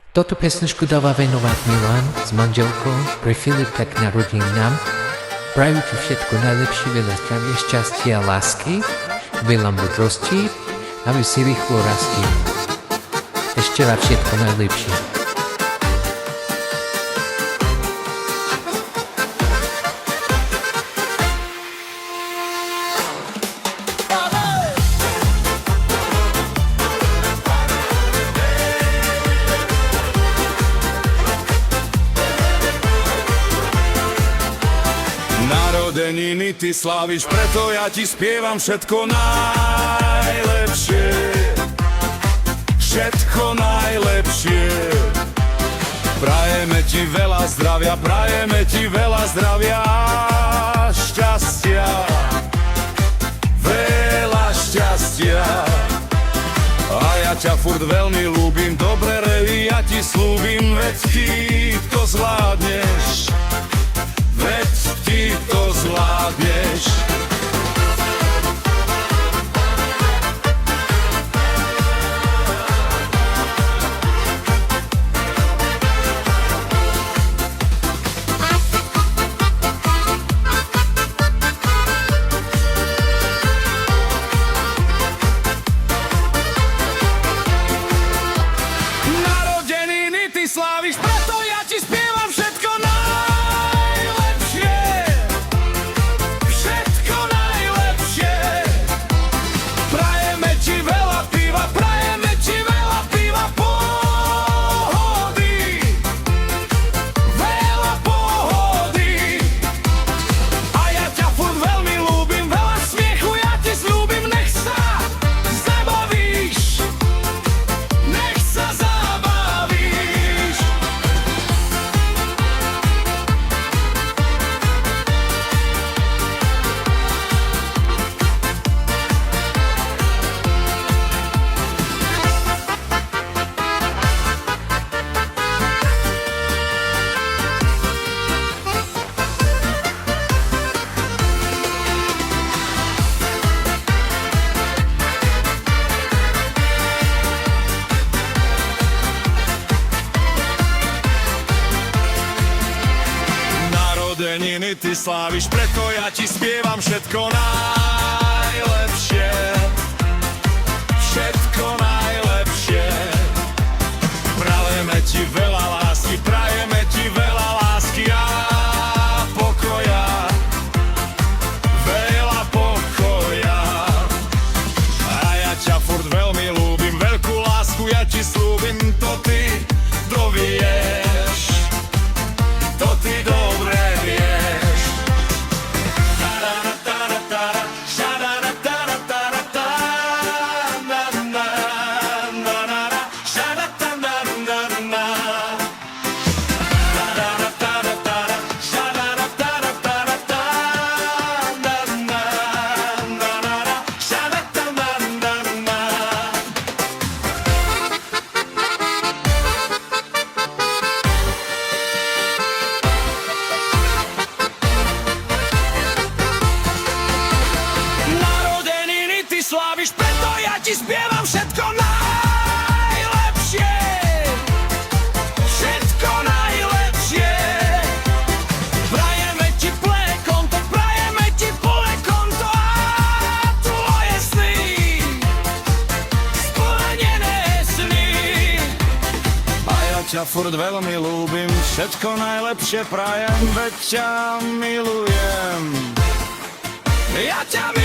Toto pesničku dáva venovať Milan s manželkou pre Filipa k narodeninám. Prajú ti všetko najlepšie, veľa zdravia, šťastia a lásky, veľa múdrosti, aby si rýchlo rastil. Ešte raz všetko najlepšie. Narodeniny ty sláviš, preto ja ti spievam všetko najlepšie. Všetko najlepšie. Prajeme ti veľa zdravia, prajeme ti veľa zdravia a šťastia. Veľa šťastia. A ja ťa furt veľmi ľúbim, dobre revi, ja ti slúbim, veď ty to zvládneš. Veď ty to zvládneš. Narodeniny ty sláviš, preto ja ti spievam všetko najlepšie. Všetko najlepšie. Prajeme ti veľa piva, prajeme ti veľa piva, pohody. Veľa pohody. A ja ťa furt veľmi ľúbim, veľa smiechu ja ti slúbim, nech sa zabavíš. Nech sa zabavíš. Narodeniny ty sláviš, preto ja ti spievam všetko najlepšie. Všetko najlepšie. Prajeme ti veľa lásky, prajeme ti veľa lásky a pokoja. Veľa pokoja. A ja ťa furt veľmi ľúbim, veľkú lásku ja ti slúbim, to ty dovieš. To ty dobre vieš. Narodeniny ty sláviš, preto ja ti spievam všetko najlepšie. Všetko najlepšie. Prajeme ti plné konto, prajeme ti plné konto a tvoje sny. Splnené sny. A ja ťa furt veľmi ľúbim, všetko najlepšie prajem, veď ťa milujem. Ja ťa